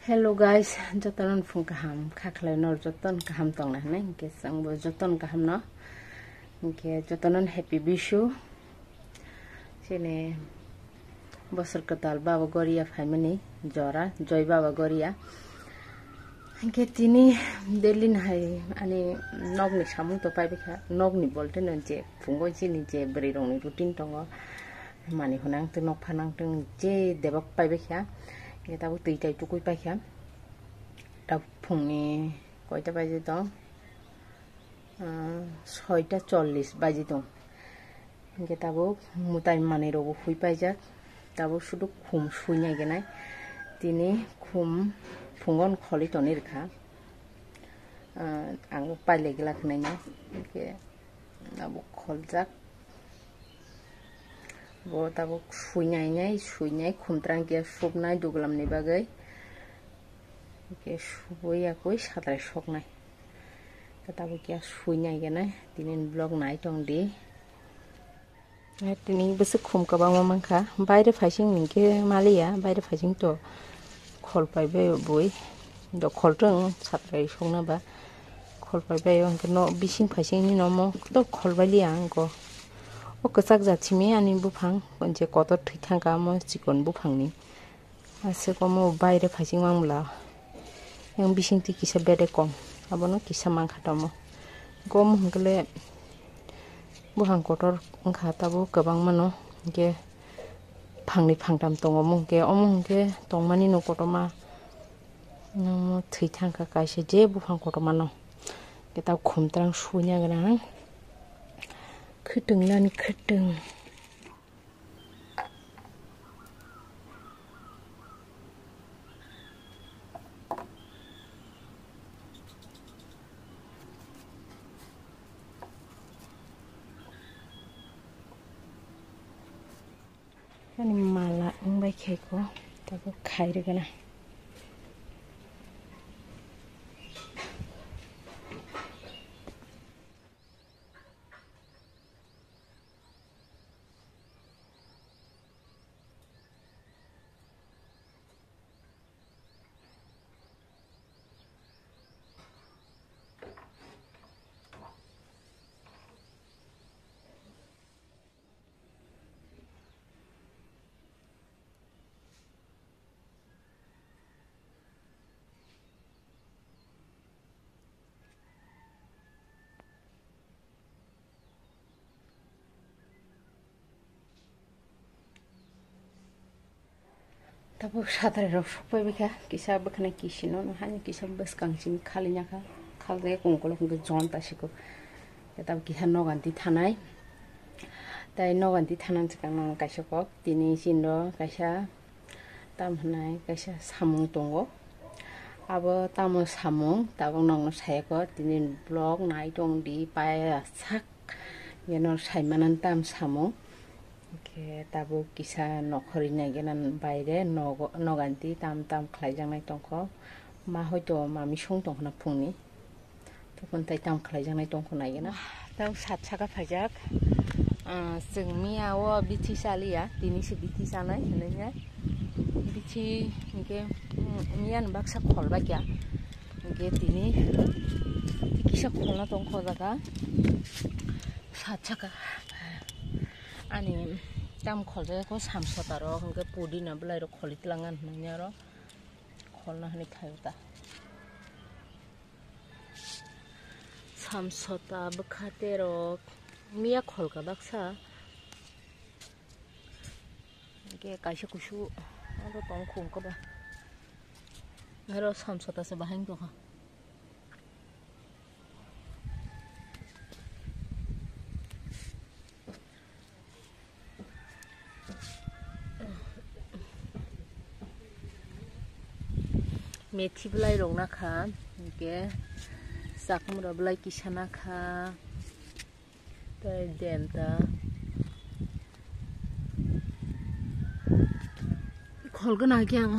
Hello guys, jotonon phung kaham khakhlai nor joton kaham tong na nai ke sang bo joton kaham no ke jotonon happy bishu sine bosor katal baba goria family jora joy baba goria ke tini delin hai ani nogni samung to pai bekha nogni bolte non je phungo jini je bri rong ni routine tongo mani honang tu nok phanang tung je debak pai bekha kita bu tui tai tukui pai kham ta phungni koita baje to 6টা 40 baje to kita bu mutai mani rogo hui pai jak ta bu sudu khum suinya genai tini khum phungon kholi to ni rkha ang pai legla khnaina ke abu kholjak bo tabo suinyai khumtrang ke subnai duglam ni bagai ke suya koi satrai soknai tabo ke suinyai gena tinin blog nai tong di tini bese khum ka bang mangkha baire phaising ningke malia baire phaising to khol pai be boi do kholtong satrai sokna ba khol pai be onke no bising phaising ni no mo to khol bali angko o kasak jachimi ani bufang konje kotor thithang ka mo chikon bufang ni ase ko mo baire phaising mangla yang bising ti kisa bede kom abono kisa mangkha mo gom hungle bufang kotor ngkha tabo kabang mano ge phangni phangtam tongo mungke omungke tongmani no kotoma no thithang ka kaise je bufang kotoma no kita khumtrang sunya gana khutung lani khutung ani mala ngbai kheko tabo khaire gana tabo satrai rok sokpai beka kisa bekhana kisino no hani kisa bas kangsin khalinya kha khalde kongkolo kongke jon tasiko tabo kisa noganti thanai tai noganti thanan chikang kaisa kok tini sindo kaisa tamhnai kaisa samung tongo abo tamo samung tabo nong sayako tini blog nai tong di pai sak yeno saimanan tam samung ke tabo kisa nokhori nai genan baire noganti tam khlaijangnai tongkho ma hoito mami song tongkhna phungni tokon tai tam khlaijangnai tongkho naigena taw sat saka phaijak sengmia o bithi salia tini se bithi sanai hanainya bithi ke mian baksa kholba kya ke tini kisa kholna tongkho jaga sat saka ani tam kholje ko samsotaro hingke pudina blai ro kholittlangan nanya ro kholna hani khayuta samsota bkhate ro mia kholka baksa ke kaisa kusu aro tong khum ko ba aro samsota se bahang to ha methi blai rong na kha ke sakmura blai kisana kha tai denta kholgna kyang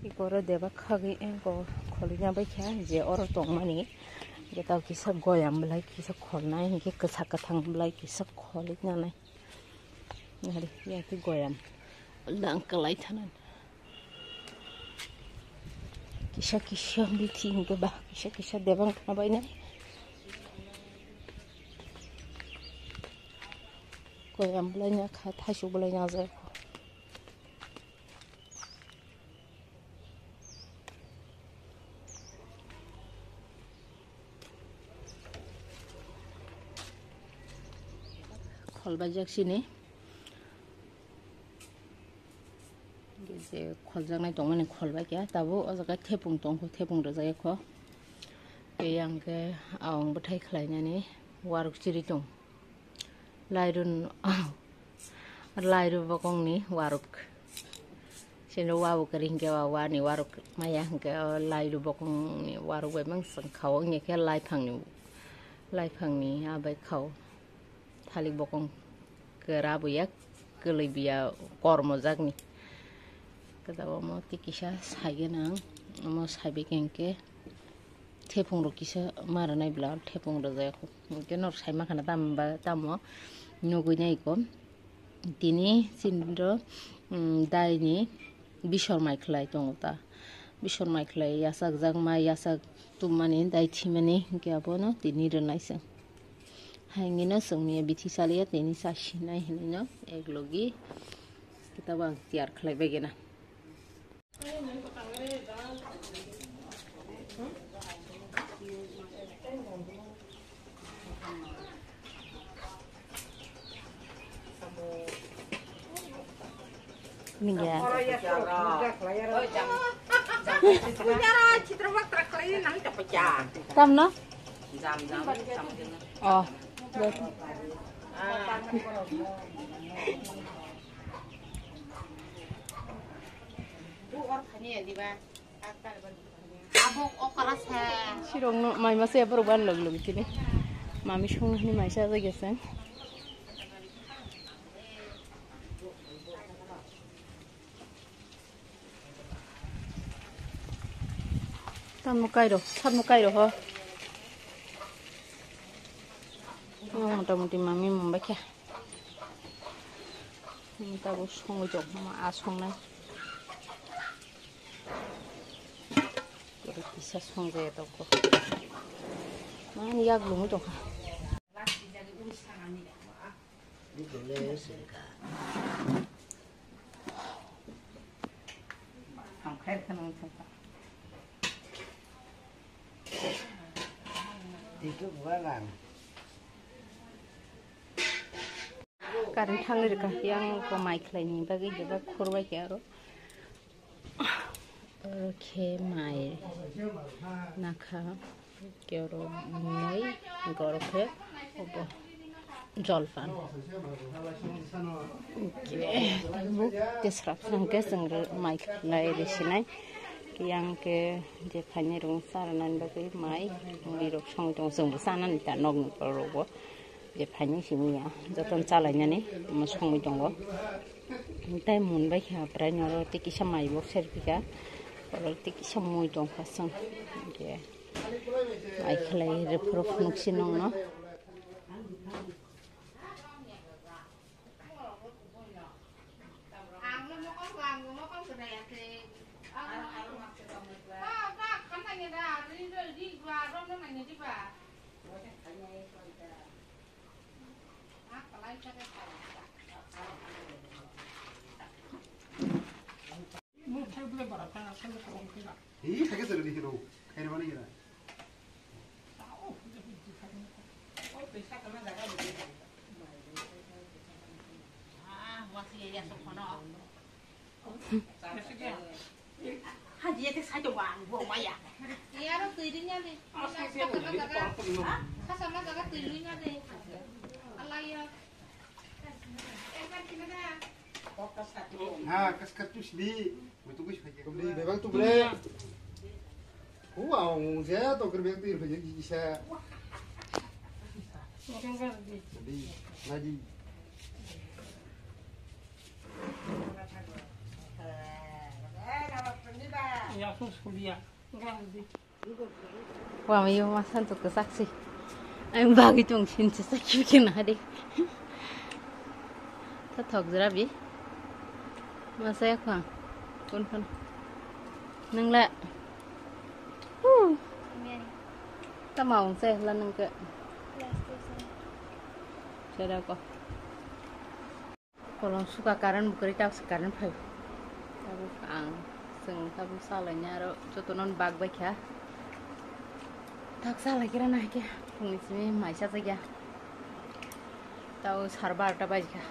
ikoro deba khagi enko kholinya bai kha je oro tongmani ge taw kisa goyam blai kisa kholnai ke kasa kathang blai kisa kholinya nai ngari ya ki goyam lang kalai thanan kisah biti hingga bah kisah debang apa ini kau yang belanja kat hasil belanja aja kol bajak sini 이제 콜장내 동안에 콜바기야 다보 어저가 태풍 동고 태풍 저자고 yang ke awang betai khlainyani waruk ciritung lairun lairu bokongni waruk sino wawu kering ke wawani waruk maya ke lairu bokongni waruk memang sengkawang ke lai phangni abai khau thalik bokong kerabu ya kelibia kormo jagni kadawa mo tikisa sagenang mo sabekengke tepung rokisa maranai bla tepung rojako kenor saima khana tamba tamo nogoi ko tini sindro daini bishor mai khlai tongta bishor mai khlai yasak jangma yasak tumani dai thimani gyabo tini renaisa hangina songni bithi salia tini sasinai hinino eglogi kita bang tiar khlai begena Mingga. Tam no? Oh, betul. Sirong no, mai masih perubahan log sini. Mami shong ni mai saya gesen. Tan mukai ho. Motamuti mami membaca. Minta bos shong jok sama asong nai. Bisa shong je to ko. Mani yak lu jok. Ang khair kanang chata. Itu bukan. Karin thanglir ka yang ko mic laini bagi jaba khurbai ke aro. Okay, mai nakha kero mai gorokhe obo jolpan. Okay, bu disruption ke sangre mic lai desinai yang ke je phani rong saranan bagi mai mirok song tong song sanan ta nog robo je phani simia joton chalainya ni song tongo tai mun bai ha pranyor tiki samai bo serpika or tiki samoi tong khasang ke ai khlai re prof nuksinong no Ih, ¿qué se le dijeron? ¿Qué van a ir? Haji itu saja wang, buang bayar. Iya, ada tujuannya deh. Sama jaga tujuannya deh. Allah ya. हाँ कसकत तुझ ली वो तो कुछ फैके कम ली बेबंग तू बले हुआ हूँ ज़्यादा तो कर बेबंग तीर फैके जिसे ली Nazi Wah, mayu masan tuh kesaksi. Ayo bagi tuh cinta sakit kena deh. Tathok zerabi. Masaya kang. Kun. Nang la. ta màu xe lên nâng kệ xe đâu có kalau suka karan bukari tau sekaran phải tabu ang seng tabu salah nyaro joto non bag baik ya tak salah kira nah ke pungni sini maisa saja tau sarba arta baik ya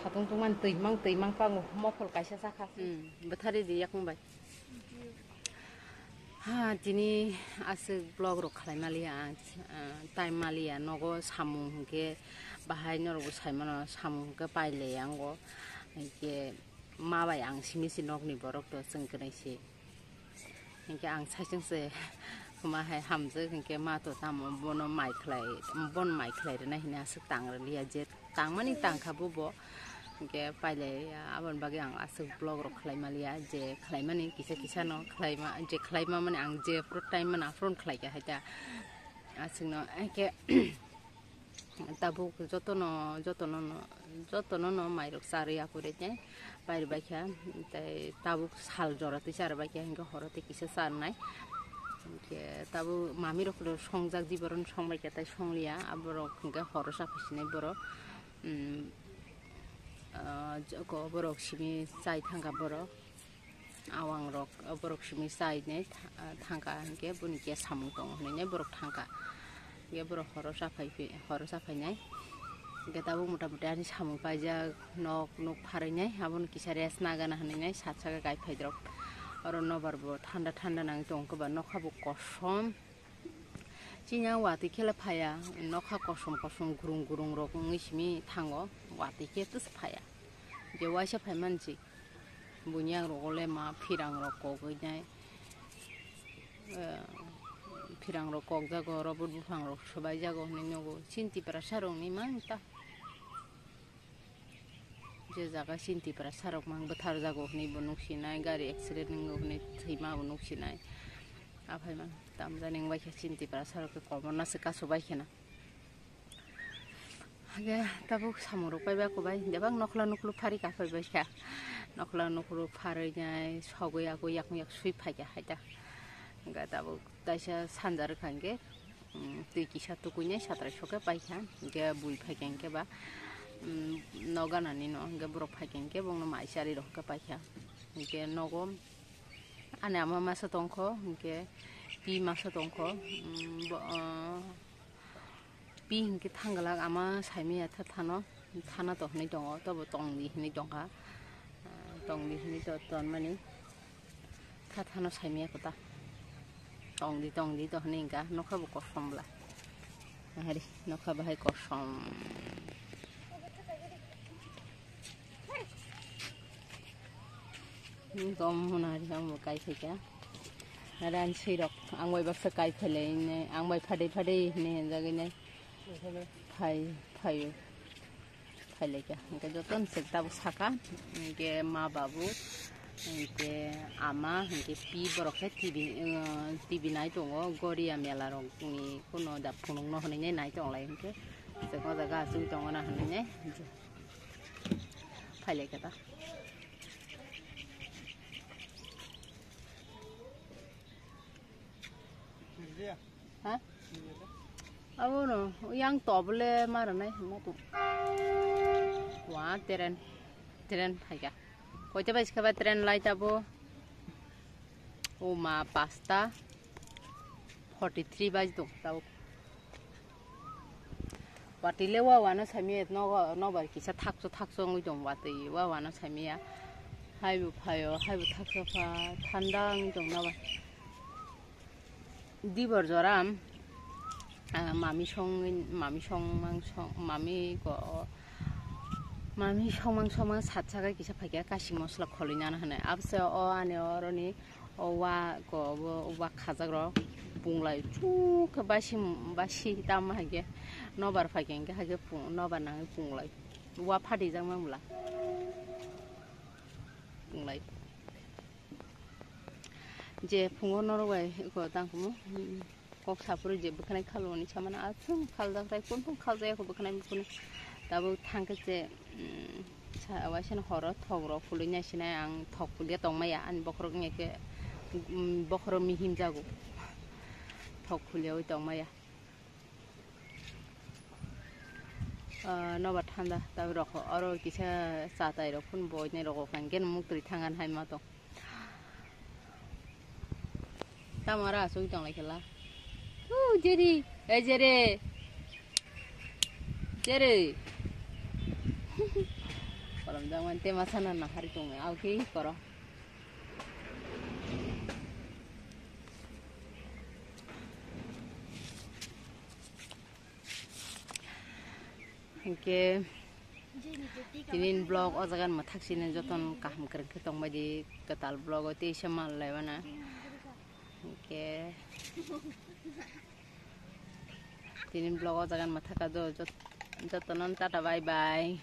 satung tuman tuimang pangu mokol kaisa sakha betari di yak mbai ha dini asik blog ro khalai malia time malia nogo samung ke bahai norogo saimano samung ke paile ango ke mabai ang simisi nokni borok to sengkenaisi ke ang saijengse kumahay hamje ke ma to tam bono mai khlai na hina asik tang lia je tang mani tang khabubo ke paile abon bagi ang asuk blog ro khlai malia je khlai mani kisa no khlai ma je khlai ma mani ang je pro time mana front khlai ka haita asuk no ke tabu joto no mai rok sari apure je paire bakha tai tabu sal jorate sar bakha hinga horate kisa sar nai ke tabu mami rok songjak jiboron songbai ka tai songlia aborok hinga horosa pisine boro ko borok simi sai thanga borok awang rok borok simi sai ne thanga ke buni ke samung tong ne borok thanga ye borok horosa phai nai ke tabu muta ani samung paija nok pharai nai abon kisare snagana hanai nai satsaga gai phaidrok oro nobarbo thanda nang tong ko ba nokhabu kosom Cinya wati kela paya nokha kosom gurung rok ngismi thango wati ke tus paya je waisa phamanji bunyang rogole ma phirang rok ko gai phirang rok kok jago robot bufang rok sobai jago ninyogo sinti prasarong ni mangta je jaga sinti prasarok mang bathar jago ni bonuksinai gari accident ningo ni thima bonuksinai aphai man tamjaning baikha sinti prasarok komona se kaso baikena hage tabu samurok paiba ko bai debang nokla phari ka phai baikha nokla pharai nai sogoi ago yak sui phaiga haida ga tabu taisa sanjar khange tui kisa tukunya satra soke baikha ge bui phaigenke ba noganani no ge borok phaigenke bongno maisari rok ka baikha ge nogom ane ama masa tongko ge pi masa tongko pi hingke thangalak ama saimi atha thana to hni tongo tobo tongni hni tongka tongni hni to ton mani thano saimi kota tongdi to hni ga nokha bo kosomla hari nokha bahai kosom dom hunari ang kai thika ran sirok angoi baksa kai phele ne angbai phade ne jagine phai leka ke joton sekta saka ke ma babu ke ama ke pi borokhe tv nai tongo goria mela rong ni kono da phunung no hne nai tong lai ke se ko daga su tong na hne ne phai leka ta ha abo no yang tobule marane mo tu wa tren phaiga koita bais khaba tren lai tabo o ma pasta 43 bais do tabo watile wa wana sami no bar kisa thakso ngui dom wati wa wana sami ya haibu thakso pha thandang dong na ba dibor joram mami somang satsaga kisa phaiga kasi mosla kholina hane abse o ane oroni owa ko owa khajagro bunglai chu ka basi tam hage nobar phagenge hage pung nobar nang bunglai wa phadi jang mamla bunglai je pungo norway ko tangkumu kok sapuru je bukanai khaloni chamana athum khalda kai kon khalda ko bukanai bukanai tabu thangke je awasan horo thogro fulinya sina ang thokpulia tongmaya an bokrok ngeke bokro mihim jago thok khuliau tong maya noba thanda ta rokho aro kisa satai ro phun boi ne rokho kan gen mukri thangan hai ma to tamara sui tong lai khela jeri jere jere kolam jangan tema sana na hari tong au ki koro Oke, ini vlog ozagan mathak sini joton kaham kereng ketong badi ketal vlog oti semal lewana. Oke, ini vlog ozagan mathak ado jotonon tata bye bye.